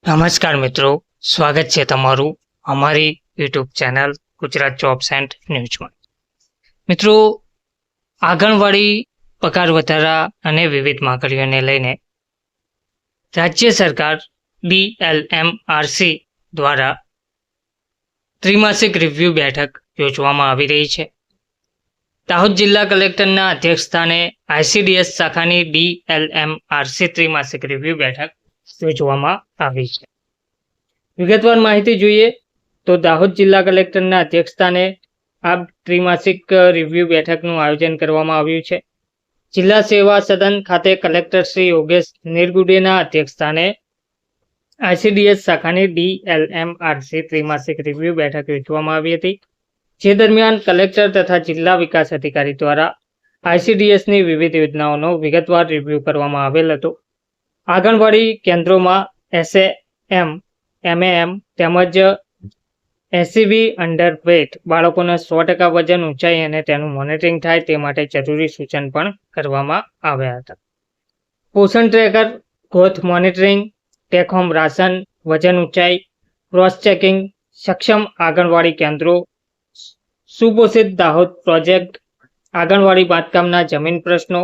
નમસ્કાર મિત્રો, સ્વાગત છે તમારું અમારી YouTube channel Gujarat jobs and ન્યૂઝમાં. મિત્રો, આંગણવાડી પગાર વધારા અને વિવિધ માંગણીઓને લઈને રાજ્ય સરકાર DLMRC દ્વારા ત્રિમાસિક રિવ્યુ બેઠક યોજવામાં આવી રહી છે. દાહોદ જિલ્લા કલેક્ટરના અધ્યક્ષસ્થાને ICDS શાખાની DLMRC ત્રિમાસિક રિવ્યુ બેઠક યોજવામાં આવી છે. વિગતવાર માહિતી જોઈએ તો દાહોદ જિલ્લા કલેક્ટરના અધ્યક્ષસ્થાને આ ત્રિમાસિક રિવ્યુ બેઠકનું આયોજન કરવામાં આવ્યું છે. જિલ્લા સેવા સદન ખાતે કલેક્ટર શ્રી યોગેશ નિરગુડેના અધ્યક્ષસ્થાને ICDS શાખાની DLMRC ત્રિમાસિક રિવ્યુ બેઠક યોજવામાં આવી હતી, જે દરમિયાન કલેક્ટર તથા જિલ્લા વિકાસ અધિકારી દ્વારા ICDSની વિવિધ યોજનાઓનો વિગતવાર રિવ્યુ કરવામાં આવેલ હતો. આંગણવાડી કેન્દ્રોમાં SAM, MAM તેમજ SCV અંડરવેટ બાળકોને 100% વજન ઊંચાઈ અને તેનું મોનિટરિંગ થાય તે માટે જરૂરી સૂચન પણ કરવામાં આવ્યા હતા. પોષણ tracker, growth monitoring, take home ration, વજન ઊંચાઈ, ક્રોસ ચેકિંગ, સક્ષમ આંગણવાડી કેન્દ્રો, સુપોષિત દાહોદ પ્રોજેક્ટ, આંગણવાડી બાંધકામના જમીન પ્રશ્નો,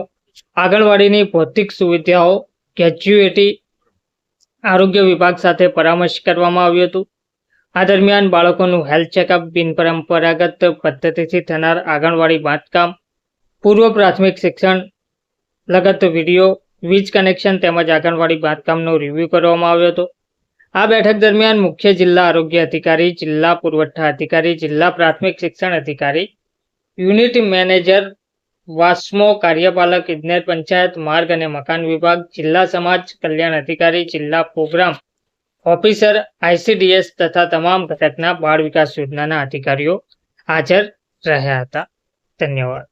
આંગણવાડીની ભૌતિક સુવિધાઓ, ગ્રેજ્યુએટી, આરોગ્ય વિભાગ સાથે પરામર્શ કરવામાં આવ્યું હતું. આ દરમિયાન બાળકોનું હેલ્થ ચેકઅપ, બિનપરંપરાગત પદ્ધતિથી થનાર આંગણવાડી બાંધકામ, પૂર્વ પ્રાથમિક શિક્ષણ લગત વિડીયો, વીજ કનેક્શન તેમજ આંગણવાડી બાંધકામનો રિવ્યુ કરવામાં આવ્યો હતો. આ બેઠક દરમિયાન મુખ્ય જિલ્લા આરોગ્ય અધિકારી, જિલ્લા પુરવઠા અધિકારી, જિલ્લા પ્રાથમિક શિક્ષણ અધિકારી, યુનિટ મેનેજર, વાસ્મો, કાર્યપાલક ઇજનેર, પંચાયત, માર્ગ અને મકાન વિભાગ, જિલ્લા સમાજ કલ્યાણ અધિકારી, જિલ્લા પ્રોગ્રામ ઓફિસર, ICDS તથા તમામ ઘટકના બાળ વિકાસ યોજનાના અધિકારીઓ હાજર રહ્યા હતા. ધન્યવાદ.